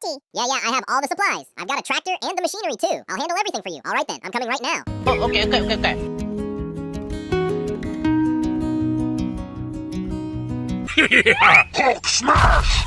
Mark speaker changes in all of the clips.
Speaker 1: easy. Yeah, I have all the supplies. I've got a tractor and the machinery too. I'll handle everything for you. All right then, I'm coming right now.
Speaker 2: Oh, okay.
Speaker 3: Hulk smash!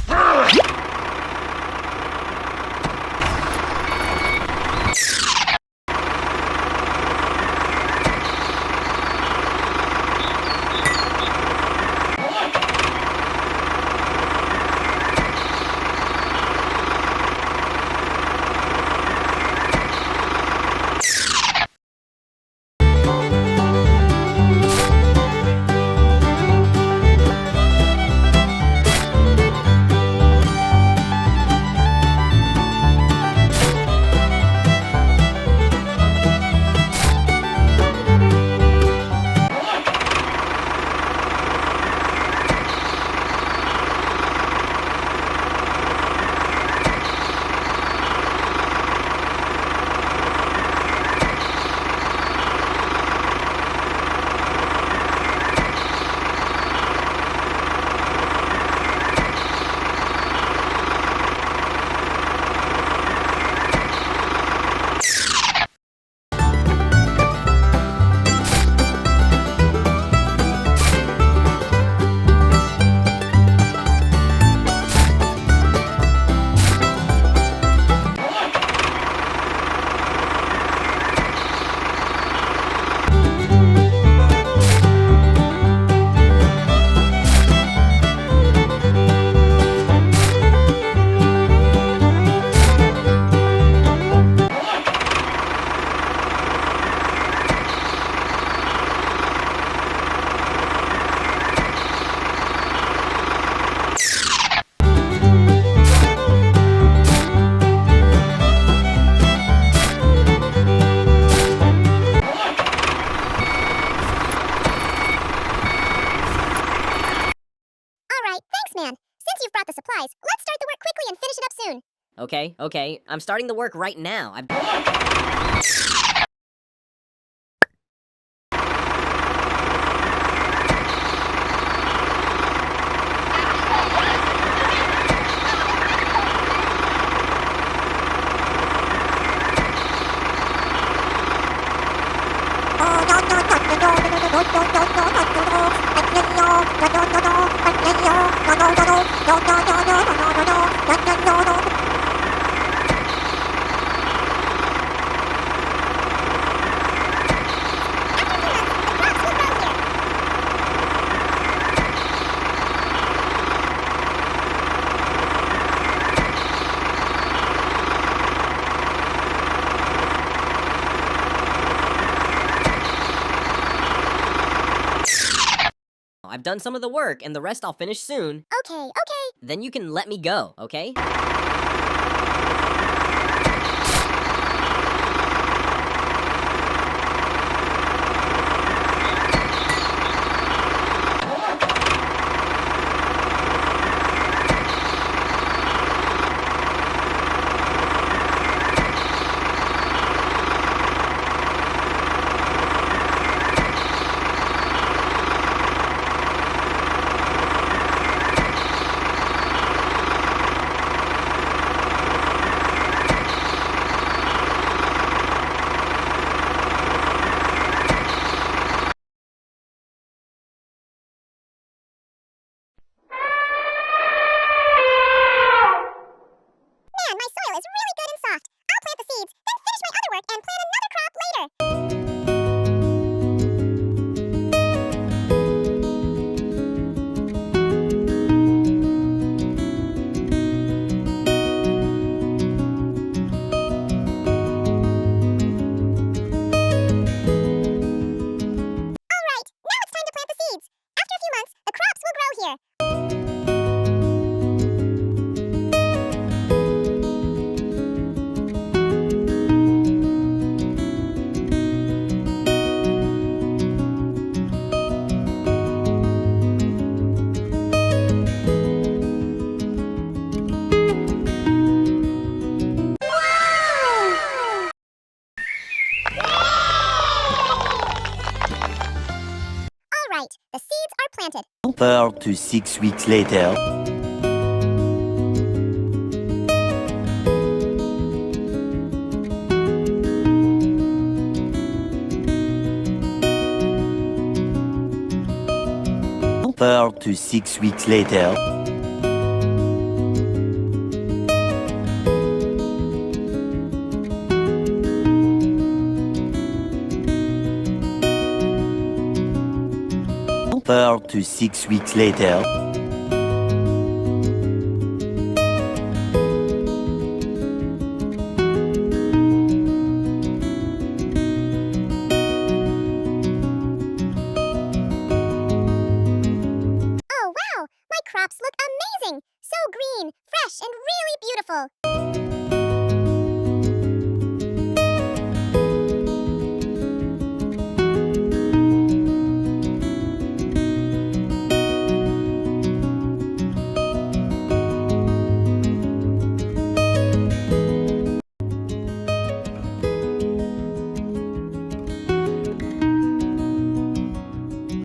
Speaker 1: Thanks, man. Since you've brought the supplies, let's start the work quickly and finish it up soon.
Speaker 2: Okay. I'm starting the work right now. I've done some of the work, and the rest I'll finish soon.
Speaker 1: Okay.
Speaker 2: Then you can let me go, okay?
Speaker 1: Man, my soil is really good and soft. I'll plant the seeds, then finish my other work and plant another crop later. All right, now it's time to plant the seeds. After a few months, the crops will grow here. Right, the seeds are planted.
Speaker 4: 4 to 6 weeks later. 4 to 6 weeks later. Four to 6 weeks later.
Speaker 1: Oh, wow! My crops look amazing! So green, fresh, and really beautiful.